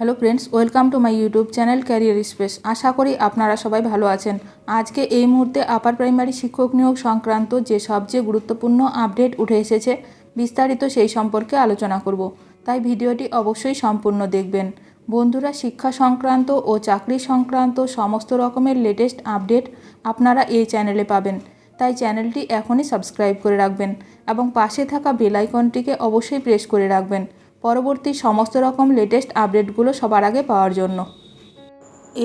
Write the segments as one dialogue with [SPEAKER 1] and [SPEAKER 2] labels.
[SPEAKER 1] Hello friends, welcome to my YouTube channel career space. আশা করি আপনারা সবাই ভালো আছেন। আজকে এই মুহূর্তে আপার প্রাইমারি শিক্ষক নিয়োগ সংক্রান্ত যে সবচেয়ে গুরুত্বপূর্ণ আপডেট উঠে এসেছে, বিস্তারিত সেই সম্পর্কে আলোচনা করব। তাই ভিডিওটি অবশ্যই সম্পূর্ণ দেখবেন। বন্ধুরা, শিক্ষা সংক্রান্ত ও চাকরি সংক্রান্ত সমস্ত রকমের লেটেস্ট আপডেট আপনারা এই চ্যানেলে পাবেন। তাই চ্যানেলটি এখনই সাবস্ক্রাইব করে রাখবেন এবং পাশে থাকা বেল আইকনটিকে অবশ্যই প্রেস করে রাখবেন পরবর্তী সমস্ত রকম লেটেস্ট আপডেটগুলো সবার আগে পাওয়ার জন্য।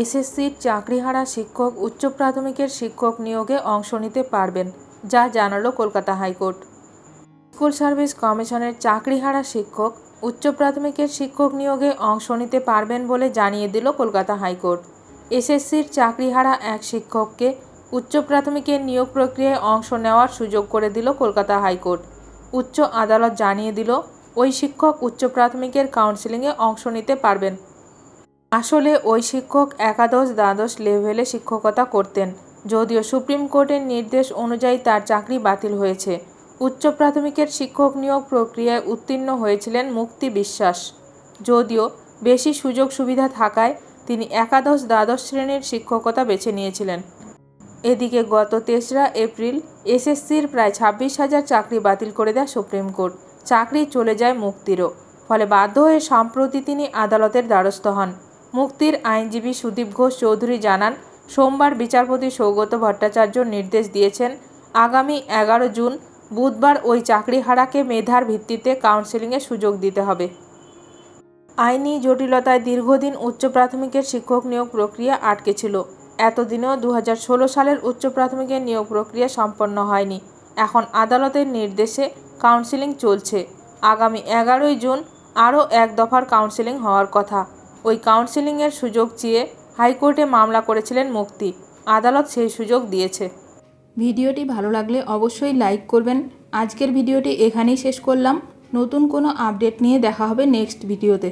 [SPEAKER 1] এসএসসির চাকরিহারা শিক্ষক উচ্চ প্রাথমিকের শিক্ষক নিয়োগে অংশ নিতে পারবেন, যা জানালো কলকাতা হাইকোর্ট। স্কুল সার্ভিস কমিশনের চাকরিহারা শিক্ষক উচ্চ প্রাথমিকের শিক্ষক নিয়োগে অংশ নিতে পারবেন বলে জানিয়ে দিল কলকাতা হাইকোর্ট। এসএসসির চাকরিহারা এক শিক্ষককে উচ্চ প্রাথমিকের নিয়োগ প্রক্রিয়ায় অংশ নেওয়ার সুযোগ করে দিল কলকাতা হাইকোর্ট। উচ্চ আদালত জানিয়ে দিল ওই শিক্ষক উচ্চ প্রাথমিকের কাউন্সেলিংয়ে অংশ নিতে পারবেন। আসলে ওই শিক্ষক একাদশ দ্বাদশ লেভেলে শিক্ষকতা করতেন, যদিও সুপ্রিম কোর্টের নির্দেশ অনুযায়ী তার চাকরি বাতিল হয়েছে। উচ্চ প্রাথমিকের শিক্ষক নিয়োগ প্রক্রিয়ায় উত্তীর্ণ হয়েছিলেন মুক্তি বিশ্বাস, যদিও বেশি সুযোগ সুবিধা থাকায় তিনি একাদশ দ্বাদশ শ্রেণীর শিক্ষকতা বেছে নিয়েছিলেন। এদিকে গত 3রা এপ্রিল এসএসসির প্রায় 26,000 চাকরি বাতিল করে দেয় সুপ্রিম কোর্ট। চাকরি চলে যায় মুক্তিরও, ফলে বাধ্য হয়ে সম্প্রতি তিনি আদালতের দ্বারস্থ হন। মুক্তির আইনজীবী সুদীপ ঘোষ চৌধুরী জানান, সোমবার বিচারপতি সৌগত ভট্টাচার্য নির্দেশ দিয়েছেন আগামী 11 জুন বুধবার ওই চাকরিহারাকে মেধার ভিত্তিতে কাউন্সেলিংয়ের সুযোগ দিতে হবে। আইনি জটিলতায় দীর্ঘদিন উচ্চ প্রাথমিকের শিক্ষক নিয়োগ প্রক্রিয়া আটকে ছিল। এতদিনেও 2016 সালের উচ্চ প্রাথমিকের নিয়োগ প্রক্রিয়া সম্পন্ন হয়নি। এখন আদালতের নির্দেশে কাউন্সেলিং চলছে। আগামী 11 জুন আরও এক দফার কাউন্সেলিং হওয়ার কথা। ওই কাউন্সেলিংয়ের সুযোগ চেয়ে হাইকোর্টে মামলা করেছিলেন মুক্তি। আদালত সেই সুযোগ দিয়েছে। ভিডিওটি ভালো লাগলে অবশ্যই লাইক করবেন। আজকের ভিডিওটি এখানেই শেষ করলাম। নতুন কোনো আপডেট নিয়ে দেখা হবে নেক্সট ভিডিওতে।